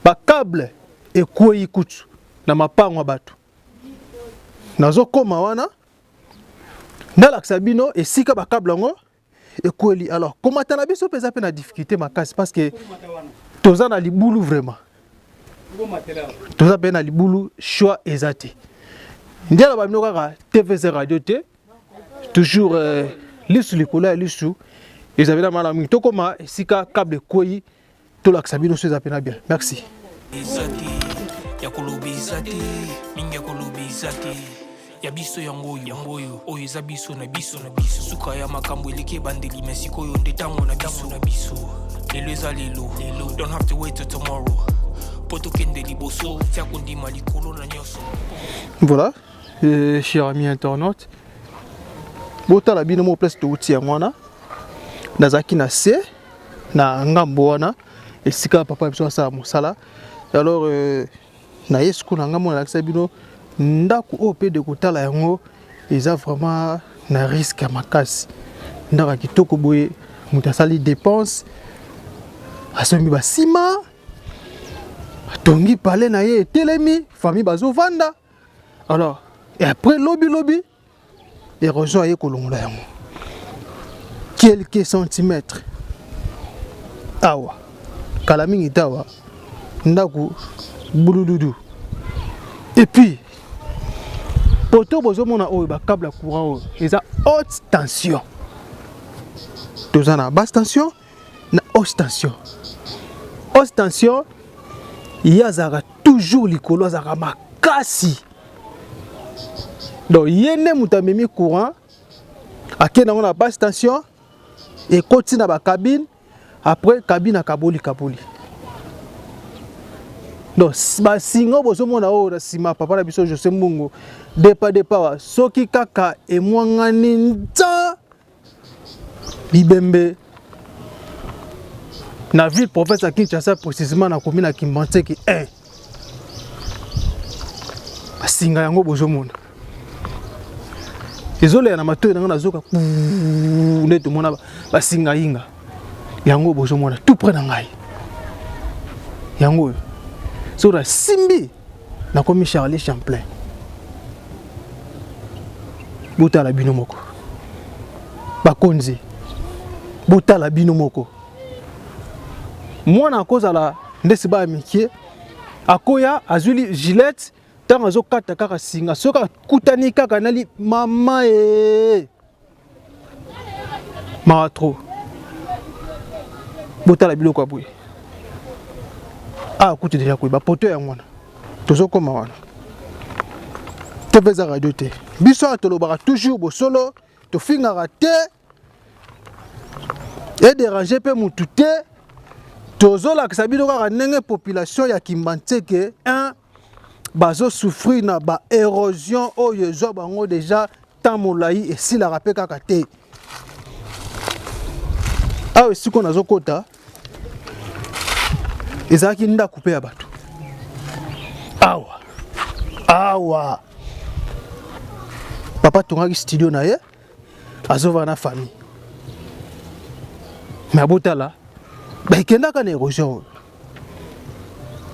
bakable ekwei kutu na mapango ya bato nazokoma wana ndalakisa bino esika bakable yango ekweli alors komata na biso mpe eza mpe na difficulté makasi parce que toza na libulu vraiment toza mpe na libulu choix eza te ndiala bamino kaka TVC radio te toujours lisu likolo ya lisu ezali na mala mingi tokoma esika câble koyi tolakisa bino so ezapena bien merci ya kolobisa te mingi ya kolobisa te ya biso yango oyo eza biso na biso suka ya makambo eleki ebandeli me sikoyo nde ntango na biso lelo eza lelo don't have to wait till tomorrow po tokende liboso tia kondima likolo na nyonso. Voilà, chers amis internautes, botala bino mo place to uti yango nazaki na se na ngambo wana esika papa biso sa mosala alors na yesko na ngambo na lakisa bino ndako o pe de kotala yango eza vraiment na risque ya makasi ndaka kitoko boye mutasali dépense asombi basima tongi palais na ye telemi famille bazo vanda alors et après lobby érosion aye kolongola yango quelques centimètres awa kala mingi tawa ndako bulududu et puis poto bozomona oyo ba câble courant oyo eza haute tension tozana basse tension na haute tension yazaka toujours likolo azaka makasi donc yene mutamemi courant akenda ngona basse tension et continue na ba cabine après cabine akaboli donc basinga bozomona oyo na sima papa na biso José Mbungu depa soki kaka emwangani nta bibembe na ville province à Kinshasa précisément na commune à Kimbanteke 1 basinga yango bozomona ezole na matoyi nanga nazoka ndeto mona basinga yinga yango bozomona tout près na ngai yango sur simbi na komi Charlie Champlain botala bino moko bakonzi botala bino moko mwana akozala ndesi ba mikie akoya azuli Gillette tanga zo kata kaka singa soka kutani kaka nali mama maatro botala biloko abwe kuti déjà kuiba poto ya mwana tozo koma wana teveza radio te biso tolobaka toujours bosolo tofingaka te et déranger pe mutu te tozolakisa bino kaka ndenge population ya Kimbantseke bazo souffrir na ba érosion oyo ezwa bango déjà tant molai esilaka pe kaka te awa esiko nazokota ezalaki ndako mpe ya bato awa papa tongaki studio na ye azovaka na famille me abotala ekendaka na érosion oyo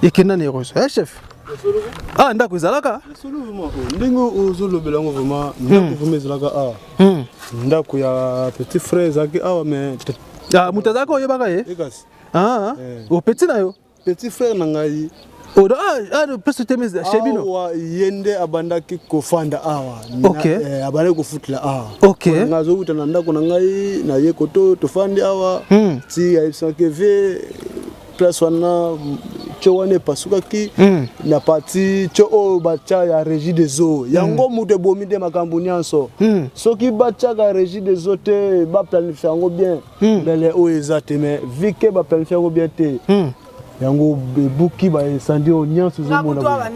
ekenda na érosion chef ndako ezalaka ndenge ozolobela yango vraiment ndako vraiment ezalaka ndako ya petit frère ezalaki awa mais moto azalaka oyebaka ye ekasi opeti na yo petit frère na ngai awa ye nde abandaki kofanda awa abandaki kofutela awa nga azowuta na ndako na ngai na ye koto tofandi awa ti ayebisaki ve place wana tio wana epasukaki na parti tio oyo batya ya régie des eaux yango moto ebomi nde makambo nyonso soki batyaka régie des eaux te baplanifie yango bien mbele oyo eza te mais vi ke baplanifie yango bien te yango ebuki baesandi oyo nyonso ezomona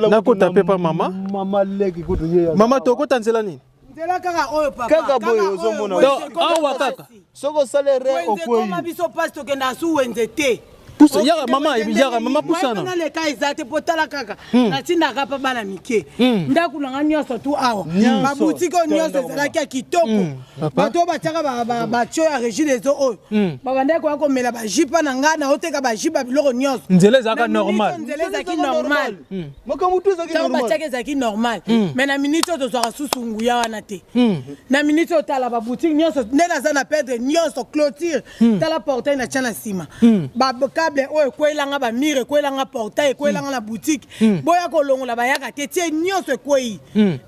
nakota mpe pa mama leki kutu ye mama tokota nzela nini nzela kaka oyo papa kaka boye ozomona awa kaka soko osalere okwei biso pasi tokenda asu wenze te yaka mama pusana na leka eza te potala kaka natindaka pa bana mike ndako nanga nyonso tu awa babutiki oyo nyonso ezalaki ya kitoko bato oyo batiaka batio ya régie des eaux oyo babandaki koya komela bajipa na ngai na oteka bajipa biloko nyonso nzela ezalaka normal nzela ezalaki normal makambo tu batiaka ezalaki normal mais na minute oyo tozwaka susu nguya wana te na minute oyo tala babutiki nyonso nde naza na perdre nyonso clôture tala portail na tia na nsima câble oyo ekwelanga bamire ekwelanga portail ekwelanga na boutique boya kolongola bayaka te tie nyonso ekwei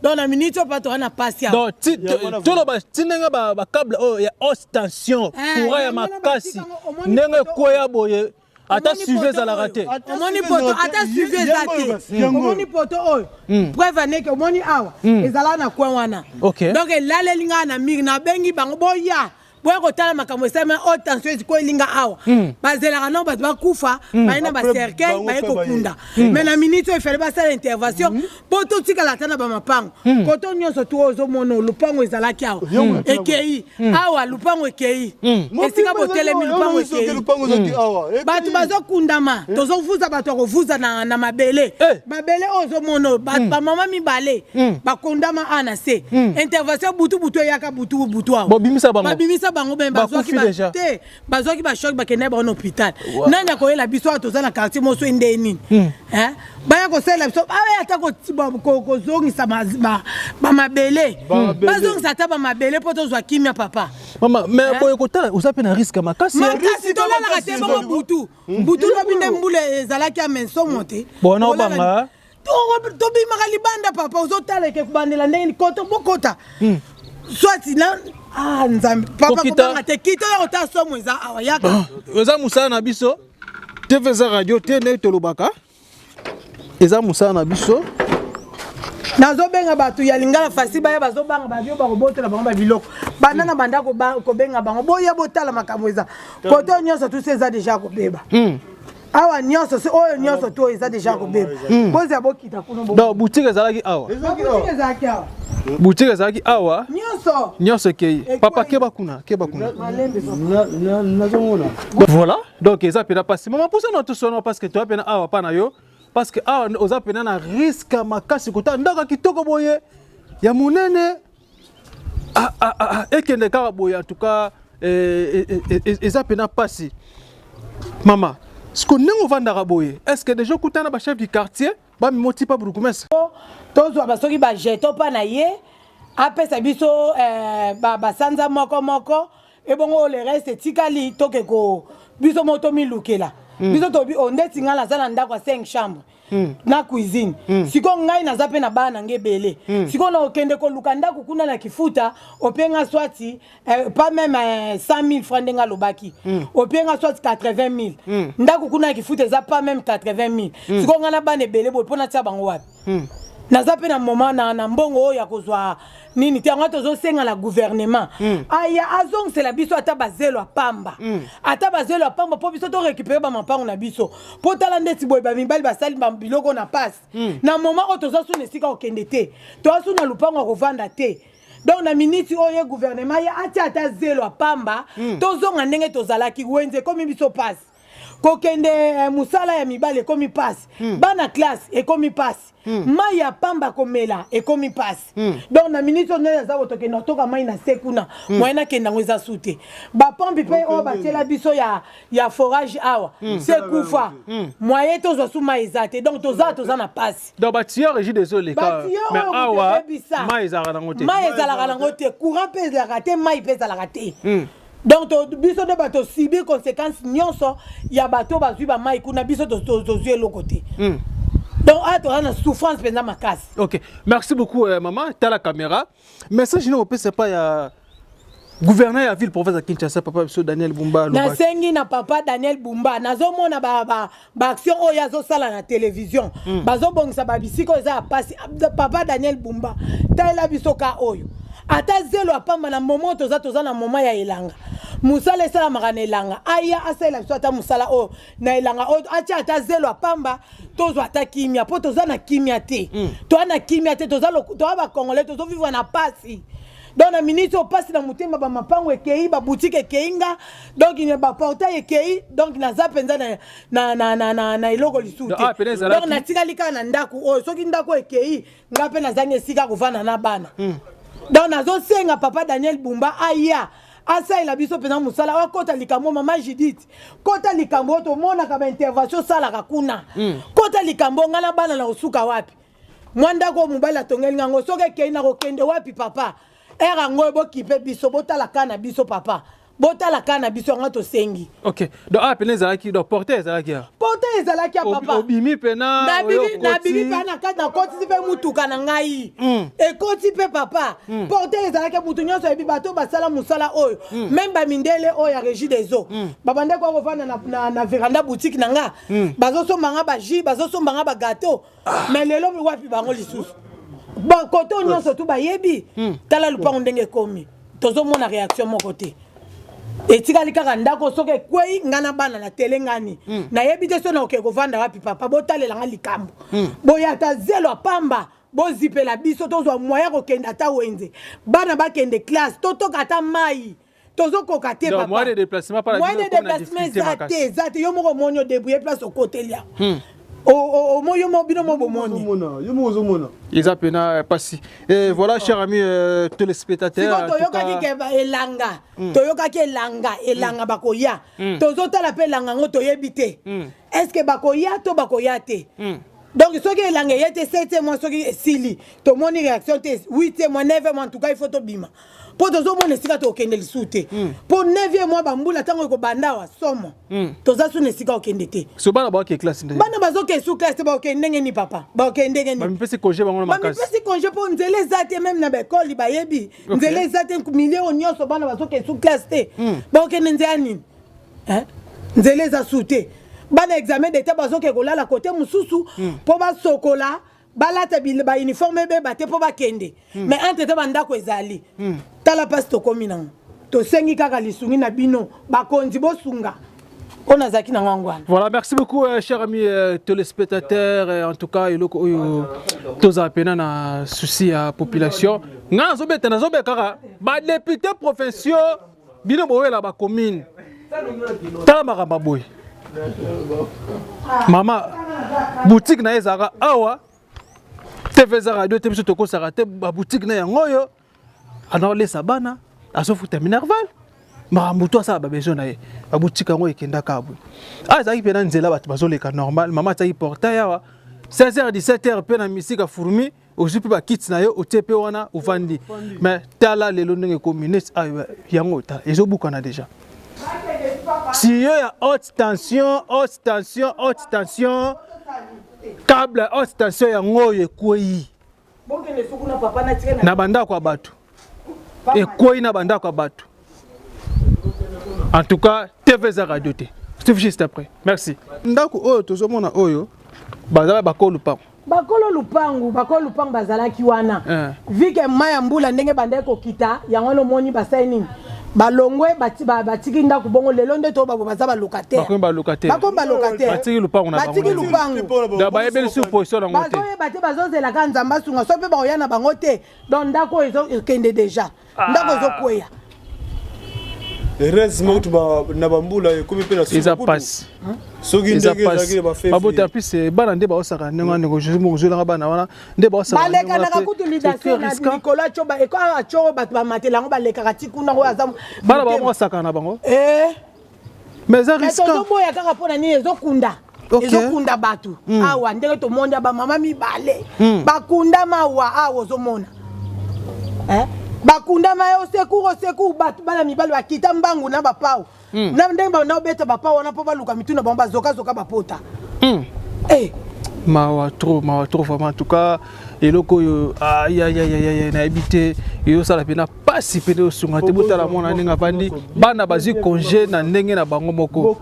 donc na minute oyo pato wana pasi donc toloba tindenga bacable oyo ya haute tension courant ya makasi ndenge ekweya boye ata suivi ezalaka te omoni poto ata suivi eza te omoni poto oyo preuve aneke omoni awa ezalaka na coin wana donc elaleli ngaa na mire nabengi bango boya boya kotala makambo esame haute tension eziko elinga awa bazelaka nao bato bakufa baye na bacercueil baye kokunda mais na minute oyo efale basala intervention po totikala ata na bamapango koto nyonso tu oyo ozomona lupango ezalaki awa ekei awa lupango ekei esika botelemi lupango ekei bato bazokundama tozovuza bato akovuza na mabele mabele oyo ozomona bamama mibale bakundama a na se intervention butu eyaka butu awa babimisa bango ben bazwaki bashoki bakende bango na hôpital nani akoyela biso awa toza na quartier moso ende nini baya kosalela biso awe ata kozongisa bamabele bazongisa ata bamabele mpo tozwa kimia papa mais boye kotala oza mpe na risque makasi tolalaka te bongo butu lobi nde mbula ezalaki ya mensomo te bona obanga tobimaka libanda papa ozotala eke kubandela ndenge koto bokota swati na nzambe papa kobanga te kito ya kota somo eza awa yaka eza musala na biso TV eza radio te nde tolobaka eza musala na biso nazobenga bato ya lingala fasi baya bazobanga babio bakobotela bango babiloko banda na banda kobenga bango boya botala makambo eza koto nyonso tu se eza deja kobeba awa nyonso se oyo nyonso tu eza deja kobeba bozi ya bokita kuno donc boutique ezalaki awa boutique ezalaki awa nyonso ekei papa keba kuna voilà donc eza pena pasi mama pusa na tosono parce que toa pena awa pa na yo parce que awa oza pena na risque makasi kota ndaka kitoko boye ya munene ekende kaka boye en tout cas eza pena pasi mama siko ndenge ovandaka boye est ce que déjà okutana bachef du quartier bamimoti pa burugumesa tozwa basoki bajeto mpa na ye apesa biso basanza moko et bon le reste tikali toke ko biso moto milukela biso to ondeti ngala za na ndako 5 chambres na cuisine siko ngai naza pe na bana ngebele siko na okende ko luka ndako kuna na kifuta openga swati pas même 100 000 francs ndenga lobaki openga swati 80 000 ndako kuna kifuta za pas même 80 000 siko ngana bana ebele bo pona tia bango wapi naza pe na moment na mbongo ya kozwa nini te ngata zo senga la gouvernement aya azong c'est la biso ata bazelo apamba ata bazelo apamba po biso to récupérer ba mapango na biso po tala ndeti boy ba mibali basali ba biloko na passe na moment o to zo suna esika okende te to suna lupango kovanda te donc na minute oyo gouvernement ya ata zelo apamba to zonga ndenge to zalaki wenze komi biso passe kokende musala ya mibale komi passe bana classe e komi passe mai ya pamba komela e komi passe donc na minute on za botoke na toka mai na sekuna moyena kenda ngweza sute ba pompe pe o batela biso ya forage awa c'est kufa moyen to zo suma ezate donc to za na passe donc batieur je désolé mais awa mai za la ngote courant pe la raté mai pe za la raté donc biso de bato subir conséquences nyonso ya bato bazui ba mai kuna biso to zue lo côté donc à la souffrance pendant ma casse. OK, merci beaucoup maman, tu as la caméra. Message non c'est pas ya gouverneur ya ville province de Kinshasa papa biso Daniel Bumba na sengi na papa Daniel Bumba nazomona ba action oyo zo sala na télévision bazo bongisa ba bisiko za passe papa Daniel Bumba taila biso ka oyo ata zelo apamba na moment toza na moment ya elanga musala esala makana elanga aya asala biso ata musala o na elanga o ata zelo apamba tozo ata kimia po toza na kimia te to ana kimia te toza ba congolais tozo vivre na pasi donc na ministre passe na mutema ba mapango ekei ba boutique ekeinga donc il ba portail ekei donc na zapenza na iloko lisuti donc na tikalika na ndaku o soki ndaku ekei ngape na zange sika kuvana na bana donc nazo senga papa Daniel Bumba aya asa ila biso pena musala wa kota likambo mama Judith kota likambo to mona ka intervention sala kakuna kota likambo ngala bana na usuka wapi mwanda ko mubala tongeli ngango soke keina ko kende wapi papa era ngobo kipe biso botala kana biso papa botala kana biso ngato sengi. OK, donc apena ezalaki donc porter ezalaki papa obimi pena na bibi pena kana koti pe mutuka na ngai e koti pe papa porter ezalaki mutu nyonso ebi bato basala musala oyo même ba mindele oyo ya régie des eaux babande ko kovana na veranda boutique na nga bazo sombanga ba jus bazo sombanga ba gâteau mais lelo wapi bango lisusu bon koto nyonso tu ba yebi tala lupango ndenge komi tozo mona réaction mon côté et tikali kaka ndako soke kwei ngana bana na tele ngani na yebite so na oke kovanda wapi papa botalela nga likambo boya ta zelo apamba bozipela biso tozwa moya kokenda ta wenze bana bakende classe totoka ta mai tozo koka te papa moyen de déplacement par la zate yo moko monyo débrouiller place au côté là au moyo mobino mobomoni yo mozomona ils appellent passi et voilà chers amis téléspectateurs toyoka ke elanga bakoya tozotala pe elanga ngo toyebite est-ce que bakoya to bakoya te donc soki elanga yete 7 mois soki esili to moni réaction te 8 mois 9 mois en tout cas il faut to bima po tozo mona esika to okende lisute po 9e mois bambula tango ko bandawa somo toza suna esika okende te so bana ba ke classe bana bazoke su classe ba okende ngeni papa ba okende ngeni ba mpesi congé bango na makasi ba mpesi congé po nzele zate même na bekoli ba yebi nzele zate million nyonso bana bazoke su classe te ba okende nzani nzele za sute bana examen d'état bazoke kolala côté mususu po ba sokola balata ba uniforme be bate po ba kende mais entre te bandako ezali tala passe to komina to sengi kaka lisungi na bino bakonzi bosunga ona zaki na ngwangwana. Voilà, merci beaucoup chers amis téléspectateurs en tout cas iloko toza pena na souci à population nga zobeta na zobe kaka ba député provinciaux bino boyela ba commune tala makamba boy mama boutique na ezaka awa TV za radio te biso toko sarate ba boutique na yangoyo ana lesa bana asofuta minerval mamuto asa ba besoin na ye ba boutique yango ekenda kabu azaki pena nzela bato bazoleka normal mama tsaki porta yawa 16h 17h pena misika fourmi ozwi mpe bakiti na yo otie mpe wana ovandi mais tala lelo ndenge ekomi yango tala ezobukana déjà tuyau ya haute tension câble ya haute tension yango oyo ekwei na bandako ya bato ekwei na bandako ya bato. En tout cas, TVZ Radio T. Steve juste après. Merci. Ndako oyo tozomona oyo bazala bakolo lupango. Bakolo lupango bazalaki wana. Vike maya mbula ndenge bandeko kita yango no moni basaini. Balongwe batiki ndako bongo lelo nde to baza ba locataire. Bakomba locataire. Batiki lupango na bango. Batiki lupango. Da bayebeli sur position na ngote. Bazoye bate bazozela ka nzamba sunga so pe ba oyana bango te. Donc ndako ezo kende déjà. Ndako ezo kweya. Heureusement tu na bambula ekomi pe na suku. Ils passe. Soki ndenge ezaki ba fait. Babota plus bana nde ba osaka ndenge ndeko Jésus mo kozela bana wana nde ba osaka. Baleka na kutu lidation na Nicolas Choba eko a cho bat ba matela ngo baleka katiku na ko azam. Bana ba mo osaka na bango. Mais ça risque. Ezo boya kaka pona ni ezokunda. Ezokunda batu. Awa ndenge to monda ba mama mibale. Bakunda mawa awo zomona. Bakunda mayo secours batu bana mibali bakita mbangu na bapao na ndemba na obeta bapao na po baluka mituna bamba zoka bapota mawa trop vraiment en tout cas eloko yo na habité yo sala pena pasi pena osunga te botala mona ninga bandi bana bazi congé na ndenge na bango moko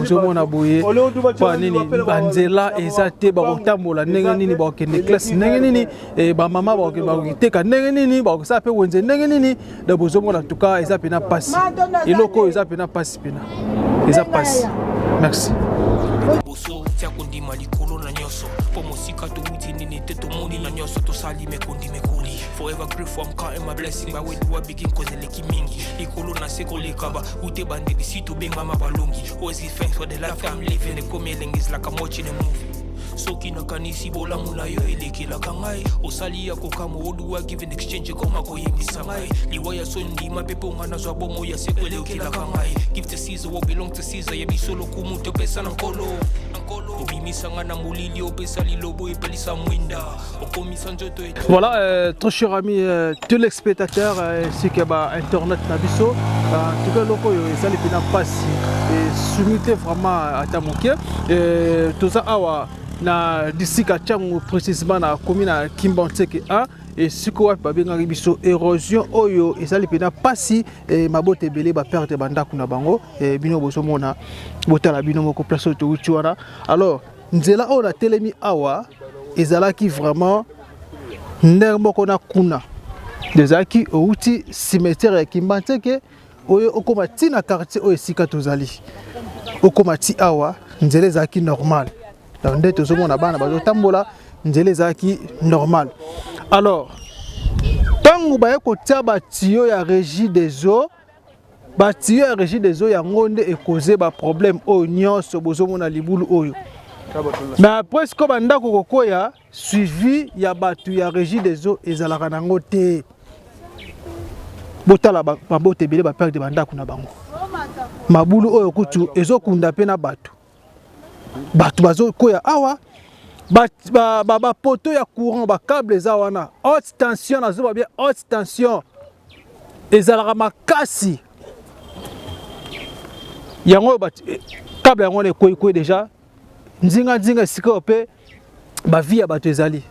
ozomona boye pa nini banzela ezate bakotambola ndenge nini bakokende classe ndenge nini ba mama bakoteka ndenge nini bakosala pe wenze ndenge nini da bozomona en tout cas eza pena pasi eloko eza pena pasi pena eza pasi. Merci. Boso tia kondima likolo na nyoso po mosika to uti nini te to moni na nyoso to sali me kondi me kuli forever grateful I'm counting my blessing by way do begin cause leki mingi likolo na seko lekaba ute bande bisitu benga mabalongi always give thanks for the life I'm living the coming is like I'm watching a movie soki na kanisi bola muna yo elekela kangai osali ya kokamo oduwa give in exchange koma ko yebisa ngai liwaya sondi mapepo ngana zwa bomo ya sekwele okela kangai give to Caesar what belong to Caesar yebi solo kumuntu pesa na nkolo obimisa ngana mulili opesa lilobo epelisa mwinda okomisa njoto eto. Voilà, très chers amis téléspectateurs ainsi que internet nabiso en tout cas loko yo ezali pena pasi et sumité vraiment atamoke tout ça awa na disika changu précisément na commune na Kimbanteke A et siko wa babenga biso érosion oyo ezali pena pasi mabote belé ba perte bandako na bango bino bozomona botala bino moko place to uchiwana. Alors nzela o na telemi awa ezalaki vraiment ndenge moko na kuna dezaki outi cimetière ya Kimbanteke oyo okoma tina quartier oyo esika tozali okoma ti awa nzela ezalaki normal donc nde tozomona bana bazotambola nzela ezalaki normal. Alors ntango baye kotia batio ya régie des eaux batio ya régie des eaux yango nde ekoze baproblème oyo nyonso bozomona libulu oyo. Mais après ce que bandako kokoya suivi ya batu ya régie des eaux ezalaka nango te botala babote ebele baperte bandako na bango mabulu oyo kutu ezokunda pe na batu bazokoya awa bapoto ya courant bakable eza wana haute tension nazoba bien haute tension ezalaka makasi yango câble yango ekoyi déjà nzinga esika oyo mpe bavie ya bato ezali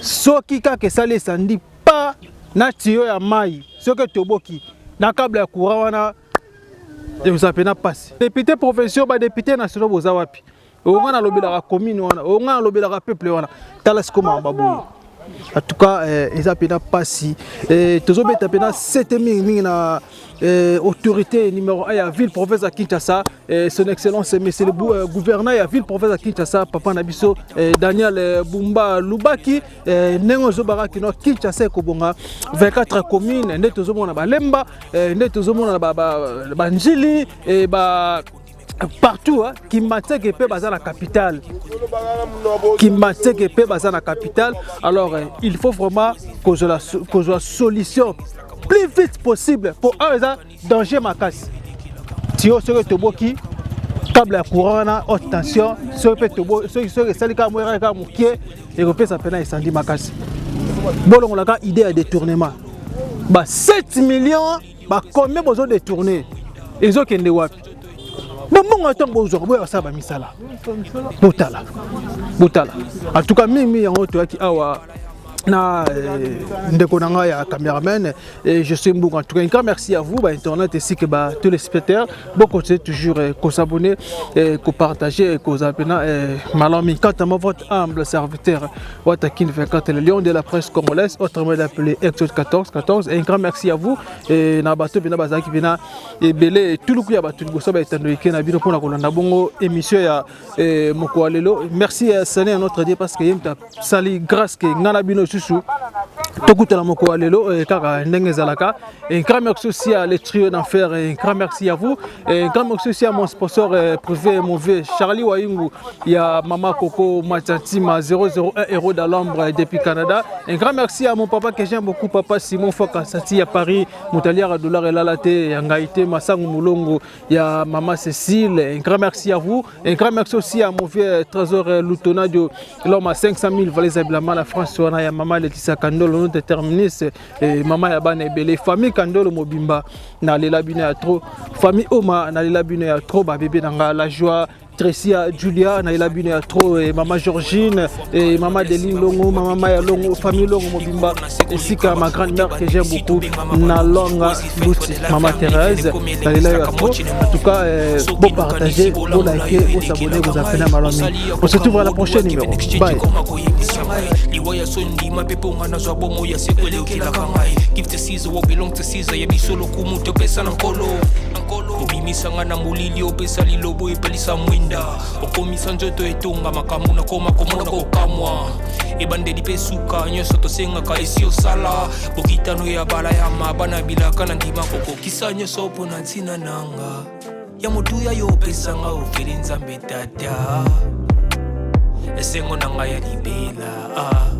soki kaka esali esandi pa na tiyo ya mai soki toboki na câble ya courant wana eza pena pasi. Député provinciaux badéputé nationaux boza wapi onga na lobelaka commune wana onga na lobelaka peuple wana tala sikoma baboye. En tout cas eza pena pasi tozobeta pena 7000 mingi na autorité numéro 1 ya ville province à Kinshasa son excellence monsieur le gouverneur ya ville province à Kinshasa papa na biso Daniel Bumba Lubaki nengo zobaraki no Kinshasa ekobonga 24 communes nde tozomona balemba nde tozomona ba njili ba partout Kimbanteke pe baza la capitale Kimbanteke pe baza la capitale. Alors il faut vraiment que la solution plus vite possible pour un danger makasi tio soko toboki câble à courant na haute tension so peut so sali ka moira ka mukie et ko pesa pena incendie makasi bolongo la ka idée à détournement ba 7 millions ba combien besoin de détourner ezo kende wapi bon mon temps bozo boya ça ba misala botala en tout cas mimi en auto qui awa na ndeko nanga ya cameraman et je suis Mbouga. En tout cas un grand merci à vous ba internet ainsi que ba tous les spectateurs beaucoup c'est toujours qu'on s'abonner et qu'on partager et qu'on appena malami quand votre humble serviteur Watakin 24 le lion de la presse congolaise autrement appelé Exode 14 et un grand merci à vous et na bato bina bazaki bina et belé tout le coup ya bato boso ba etando ikena bino pona kolanda bongo émission ya moko lelo merci Sane à notre Dieu parce que yemta sali grâce que ngana bino Tokutala moko lelo kaka ndenge zalaka et un grand merci aussi à les trio d'enfer et un grand merci à vous et un grand merci aussi à mon sponsor privé mon vieux Charlie Wayungu il y a Mama Coco Matantima 001 € dans l'ombre depuis Canada un grand merci à mon papa que j'aime beaucoup papa Simon Foka Sati à Paris Moutaliara dollar et Lalate Yangaïté Massangu Moulongo il y a Maman Cécile un grand merci à vous un grand merci aussi à mon vieux trésor Lutonadio l'homme à 500 000 valets habilement la France il y a Maman Laetitia Kandolo notre terminus et Maman Yabane Ebele famille Kandolo Mobimba na lela bine ya trop famille Oma na lela bine ya trop ba bébé nanga la joie Tressia Julia na lela bine ya trop et Maman Georgine et Maman Deline Longo Maman Maya Longo famille Longo Mobimba ainsi que ma grand-mère que j'aime beaucoup na Longa Luti Maman Thérèse na lela ya trop en tout cas bon partager bon liker bon s'abonner vous appeler à Malami on se retrouve à la prochaine numéro bye Liwaya sondi mapeponga na zwabomo ya sekwele ukilaka ngai Give to Caesar what belong to Caesar ya bisolo kumuto pesa na nkolo Obimisanga na mulili opesa lilobo epelisa mwinda Okomisa njoto etonga makamu na koma komona kokamwa Ebande dipesuka nyoso tosengaka esi osala Bokitano ya bala ya mabana bilaka na ndima koko Kisa nyoso po na ntina nanga Ya motuya yo opesanga ofere nzambe tata Esengo nanga ya libela